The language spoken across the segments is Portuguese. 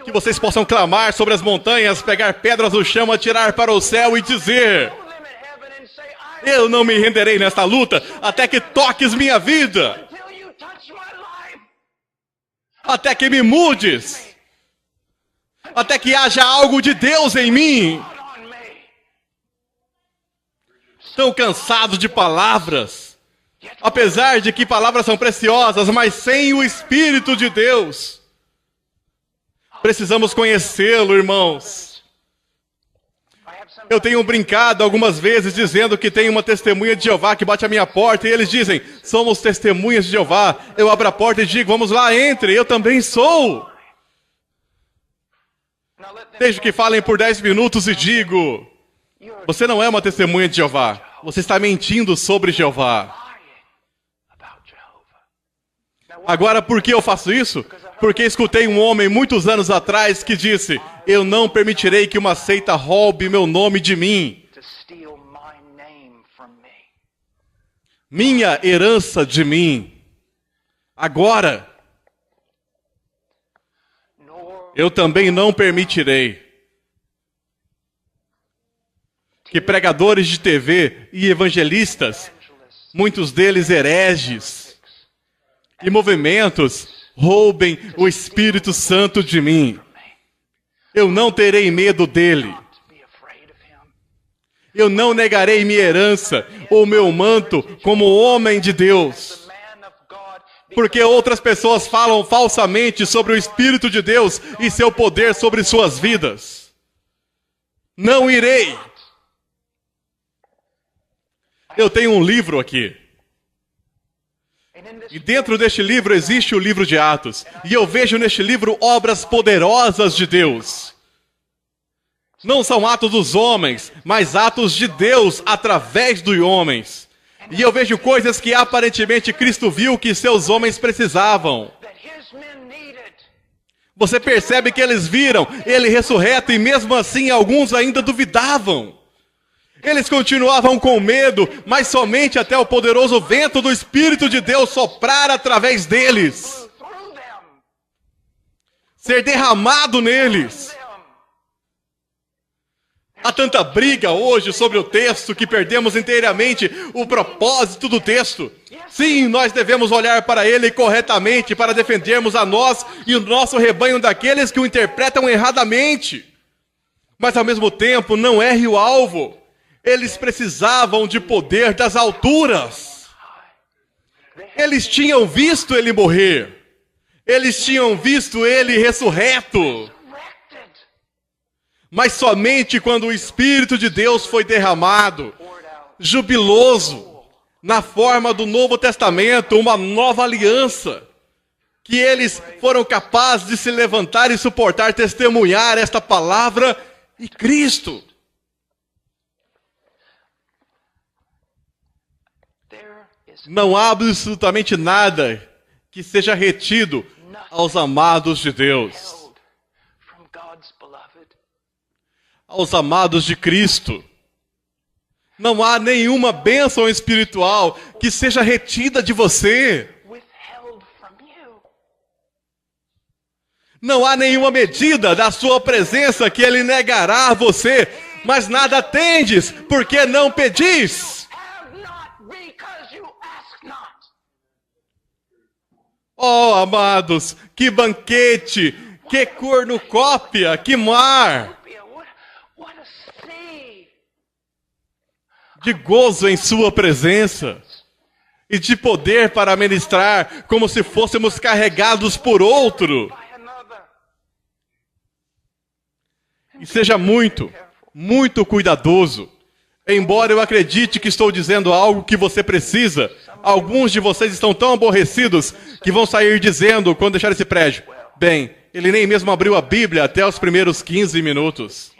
Que vocês possam clamar sobre as montanhas, pegar pedras no chão, atirar para o céu e dizer: eu não me renderei nesta luta até que toques minha vida. Até que me mudes. Até que haja algo de Deus em mim. Tão cansado de palavras. Apesar de que palavras são preciosas, mas sem o Espírito de Deus. Precisamos conhecê-lo, irmãos. Eu tenho brincado algumas vezes dizendo que tem uma testemunha de Jeová que bate à minha porta e eles dizem: somos testemunhas de Jeová. Eu abro a porta e digo: vamos lá, entre, eu também sou. Deixo que falem por 10 minutos e digo: você não é uma testemunha de Jeová. Você está mentindo sobre Jeová. Agora, por que eu faço isso? Porque escutei um homem muitos anos atrás que disse: eu não permitirei que uma seita roube meu nome de mim. Minha herança de mim. Agora, eu também não permitirei que pregadores de TV e evangelistas, muitos deles hereges, e movimentos roubem o Espírito Santo de mim. Eu não terei medo dele. Eu não negarei minha herança ou meu manto como homem de Deus. Porque outras pessoas falam falsamente sobre o Espírito de Deus e seu poder sobre suas vidas. Não irei. Eu tenho um livro aqui. E dentro deste livro existe o livro de Atos. E eu vejo neste livro obras poderosas de Deus. Não são atos dos homens, mas atos de Deus através dos homens. E eu vejo coisas que aparentemente Cristo viu que seus homens precisavam. Você percebe que eles viram ele ressurreto e mesmo assim alguns ainda duvidavam. Eles continuavam com medo, mas somente até o poderoso vento do Espírito de Deus soprar através deles. Ser derramado neles. Há tanta briga hoje sobre o texto que perdemos inteiramente o propósito do texto. Sim, nós devemos olhar para ele corretamente para defendermos a nós e o nosso rebanho daqueles que o interpretam erradamente. Mas ao mesmo tempo não erre o alvo. Eles precisavam de poder das alturas. Eles tinham visto ele morrer. Eles tinham visto ele ressurreto. Mas somente quando o Espírito de Deus foi derramado, jubiloso, na forma do Novo Testamento, uma nova aliança, que eles foram capazes de se levantar e suportar, testemunhar esta palavra e Cristo. Não há absolutamente nada que seja retido aos amados de Deus. Aos amados de Cristo. Não há nenhuma bênção espiritual que seja retida de você. Não há nenhuma medida da sua presença que ele negará a você, mas nada tendes, porque não pedis. Oh, amados, que banquete, que cornucópia, que mar de gozo em sua presença e de poder para ministrar como se fôssemos carregados por outro. E seja muito, muito cuidadoso. Embora eu acredite que estou dizendo algo que você precisa, alguns de vocês estão tão aborrecidos que vão sair dizendo, quando deixar esse prédio: bem, ele nem mesmo abriu a Bíblia até os primeiros 15 minutos.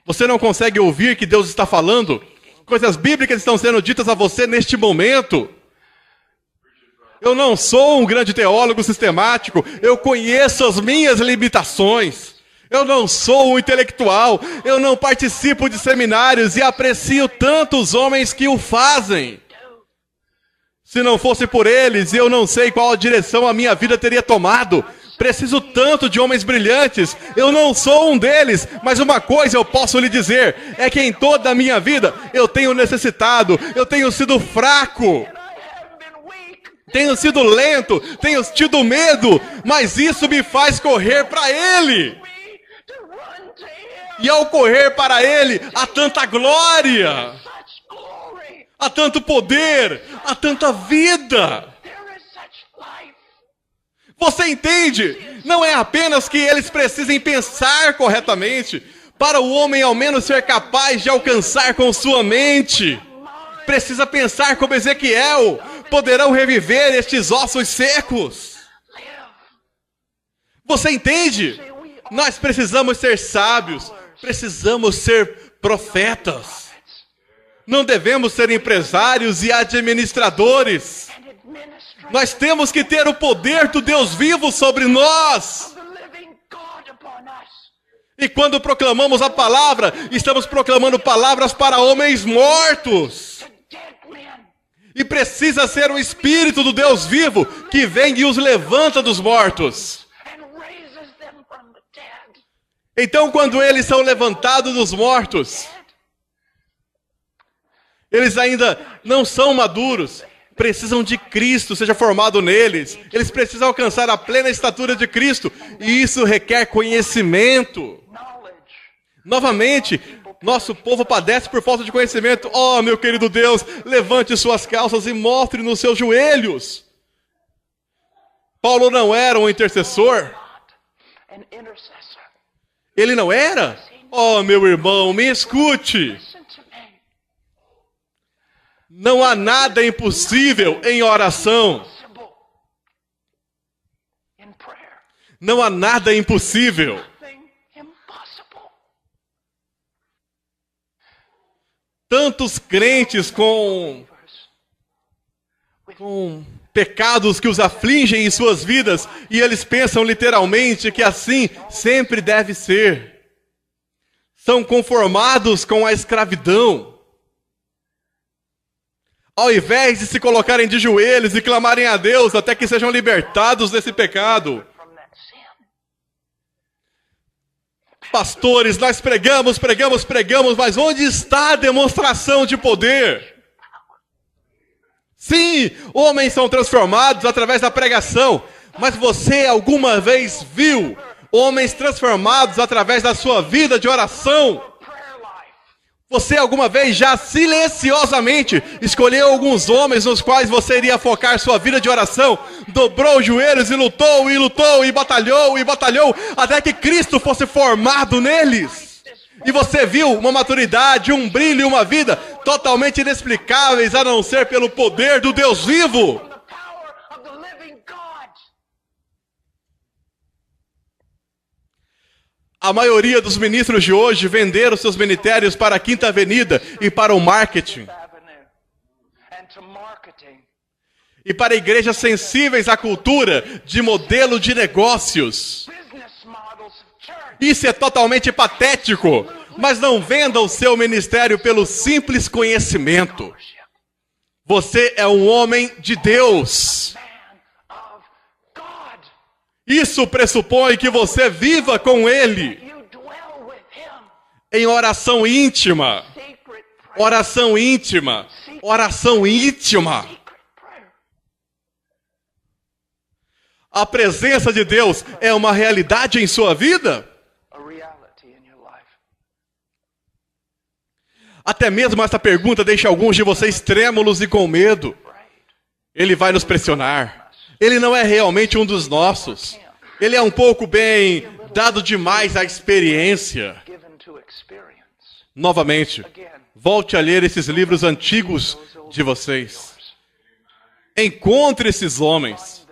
Você não consegue ouvir que Deus está falando? Coisas bíblicas estão sendo ditas a você neste momento. Eu não sou um grande teólogo sistemático, eu conheço as minhas limitações. Eu não sou um intelectual, eu não participo de seminários e aprecio tanto os homens que o fazem. Se não fosse por eles, eu não sei qual a direção a minha vida teria tomado. Preciso tanto de homens brilhantes. Eu não sou um deles, mas uma coisa eu posso lhe dizer, é que em toda a minha vida eu tenho necessitado, eu tenho sido fraco, tenho sido lento, tenho tido medo, mas isso me faz correr para Ele. E ao correr para Ele, há tanta glória, há tanto poder, há tanta vida. Você entende? Não é apenas que eles precisem pensar corretamente, para o homem ao menos ser capaz de alcançar com sua mente. Precisa pensar como Ezequiel, poderão reviver estes ossos secos. Você entende? Nós precisamos ser sábios, precisamos ser profetas. Não devemos ser empresários e administradores. Nós temos que ter o poder do Deus vivo sobre nós. E quando proclamamos a palavra, estamos proclamando palavras para homens mortos. E precisa ser o Espírito do Deus vivo que vem e os levanta dos mortos. Então, quando eles são levantados dos mortos, eles ainda não são maduros. Precisam de Cristo, seja formado neles. Eles precisam alcançar a plena estatura de Cristo. E isso requer conhecimento. Novamente, nosso povo padece por falta de conhecimento. Oh, meu querido Deus, levante suas calças e mostre nos seus joelhos. Paulo não era um intercessor? Ele não era? Oh, meu irmão, me escute. Não há nada impossível em oração. Não há nada impossível. Tantos crentes com pecados que os afligem em suas vidas, e eles pensam literalmente que assim sempre deve ser. São conformados com a escravidão. Ao invés de se colocarem de joelhos e clamarem a Deus até que sejam libertados desse pecado. Pastores, nós pregamos, mas onde está a demonstração de poder? Sim, homens são transformados através da pregação, mas você alguma vez viu homens transformados através da sua vida de oração? Você alguma vez já silenciosamente escolheu alguns homens nos quais você iria focar sua vida de oração? Dobrou os joelhos e lutou, e batalhou, até que Cristo fosse formado neles. E você viu uma maturidade, um brilho e uma vida totalmente inexplicáveis a não ser pelo poder do Deus vivo. A maioria dos ministros de hoje venderam seus ministérios para a Quinta Avenida e para o marketing. E para igrejas sensíveis à cultura de modelo de negócios. Isso é totalmente patético, mas não venda o seu ministério pelo simples conhecimento. Você é um homem de Deus. Isso pressupõe que você viva com Ele em oração íntima. Oração íntima. Oração íntima. A presença de Deus é uma realidade em sua vida? Até mesmo essa pergunta deixa alguns de vocês trêmulos e com medo. Ele vai nos pressionar. Ele não é realmente um dos nossos. Ele é um pouco bem dado demais à experiência. Novamente, volte a ler esses livros antigos de vocês. Encontre esses homens.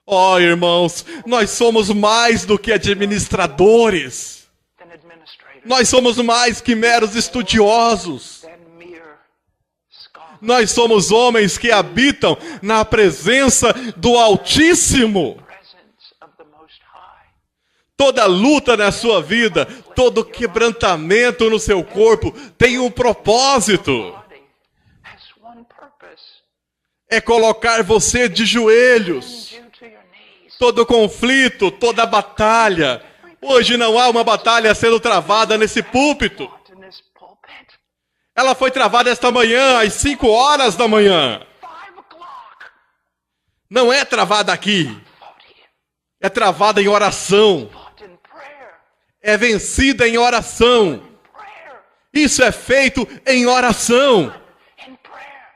Oh, irmãos, nós somos mais do que administradores. Nós somos mais que meros estudiosos. Nós somos homens que habitam na presença do Altíssimo. Toda luta na sua vida, todo quebrantamento no seu corpo tem um propósito. é colocar você de joelhos. you to your knees. Todo conflito, toda batalha. Hoje não há uma batalha sendo travada nesse púlpito. Not in this pulpit. Ela foi travada esta manhã, às 5 horas da manhã. 5 o'clock. Não é travada aqui. Fought here. É travada em oração. Fought in prayer. É vencida em oração. Prayer. Isso é feito em oração. In prayer.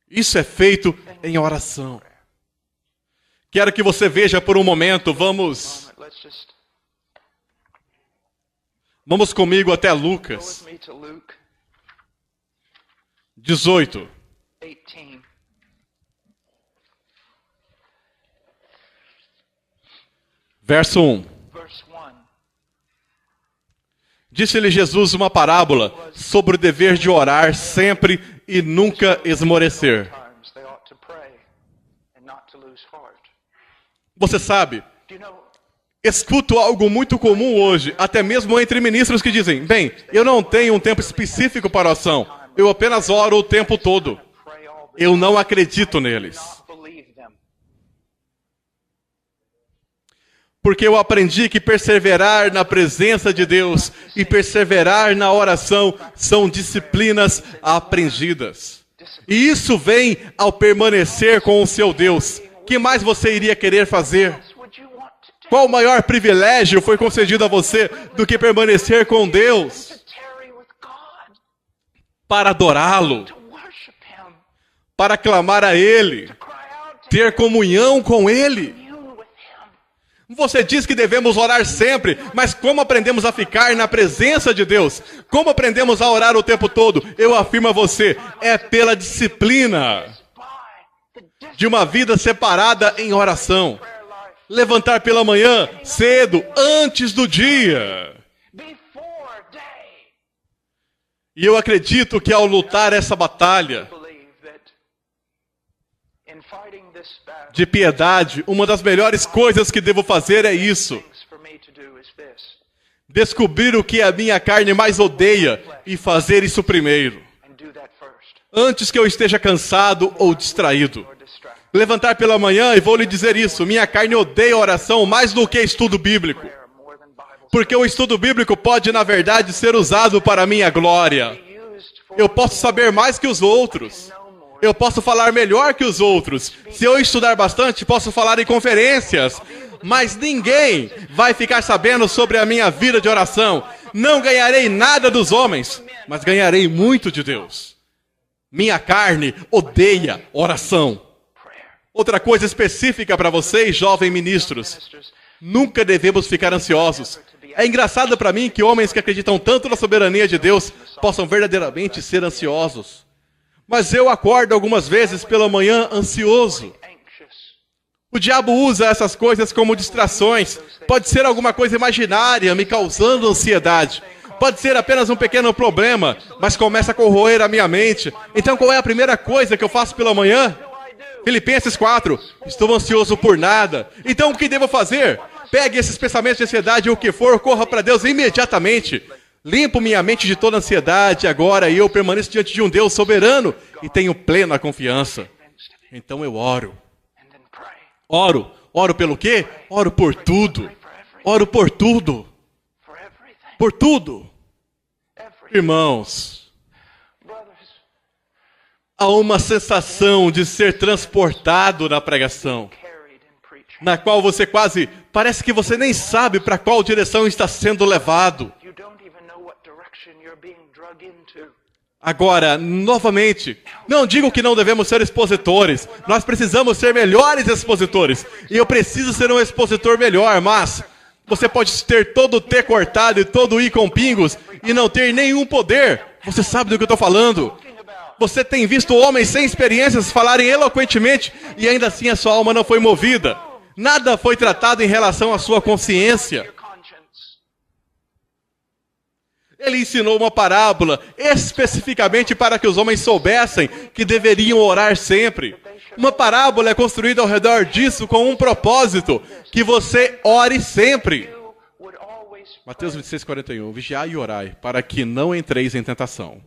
Isso é feito em oração. Quero que você veja por um momento, vamos Let's just comigo até go Lucas with me to Luke 18. 18. Verso 1. Verse 1. Disse-lhe Jesus uma parábola sobre o dever de orar sempre e nunca esmorecer. Times they ought to pray and not to lose heart. Você sabe, Do you know, escuto algo muito comum hoje, até mesmo entre ministros que dizem: bem, eu não tenho um tempo específico para oração, eu apenas oro o tempo todo. pray all the Eu não acredito neles. not believe them. Porque eu aprendi que perseverar na presença de Deus e perseverar na oração são disciplinas aprendidas. E isso vem ao permanecer com o seu Deus. Que mais você iria querer fazer? Would you want to do Qual maior privilégio foi concedido a você do que permanecer com Deus? to tarry with God, Para adorá-lo, to worship Him, para clamar a Ele, cry out to ter comunhão com Ele. commune with Him? Você diz que devemos orar sempre, mas como aprendemos a ficar na presença de Deus? Como aprendemos a orar o tempo todo? Eu afirmo a você, é pela disciplina By the de uma vida separada em oração. prayer life Levantar pela manhã, cedo, antes do dia. before day. E eu acredito que ao lutar essa batalha Believe that in fighting this battle, de piedade, uma das melhores coisas que devo fazer é isso. things for me to do is this, Descobrir o que a minha carne mais odeia e fazer isso primeiro. and do that first, Antes que eu esteja cansado ou distraído. or distract. Levantar pela manhã e vou lhe dizer isso. Minha carne odeia oração mais do que estudo bíblico. Prayer more than Bible Porque o estudo bíblico pode, na verdade, ser usado para a minha glória. study used for Eu posso saber mais que os outros. Eu posso falar melhor que os outros. Se eu estudar bastante, posso falar em conferências. Mas ninguém vai ficar sabendo sobre a minha vida de oração. Não ganharei nada dos homens, mas ganharei muito de Deus. Minha carne odeia oração. prayer. Outra coisa específica para vocês, jovens ministros. Ministers, Nunca devemos ficar ansiosos. É engraçado para mim que homens que acreditam tanto na soberania de Deus possam verdadeiramente ser ansiosos. Mas eu acordo algumas vezes pela manhã ansioso. anxious, O diabo usa essas coisas como distrações. Pode ser alguma coisa imaginária me causando ansiedade. Pode ser apenas um pequeno problema, mas começa a corroer a minha mente. Então qual é a primeira coisa que eu faço pela manhã? Filipenses 4. Estou ansioso por nada. Então o que devo fazer? Pegue esses pensamentos de ansiedade ou o que for, corra para Deus imediatamente. Limpo minha mente de toda ansiedade agora e eu permaneço diante de um Deus soberano e tenho plena confiança. Então eu oro. and then pray. Oro. Oro pelo quê? Oro por tudo. Oro por tudo. For everything. Por tudo. Everything. Irmãos, Brothers, há uma sensação de ser transportado na pregação, carried in preaching. na qual você quase, parece que você nem sabe para qual direção está sendo levado. You don't even know what direction you're being drug into. Agora, novamente, não digo que não devemos ser expositores. Nós precisamos ser melhores expositores. E eu preciso ser um expositor melhor, mas você pode ter todo o T cortado e todo o I com pingos e não ter nenhum poder. Você sabe do que eu estou falando. Você tem visto homens sem experiências falarem eloquentemente e ainda assim a sua alma não foi movida. Nada foi tratado em relação à sua consciência. Your conscience. Ele ensinou uma parábola especificamente para que os homens soubessem que deveriam orar sempre. Uma parábola é construída ao redor disso com um propósito, que você ore sempre. You would always Mateus 26:41. Vigiai e orai, para que não entreis em tentação.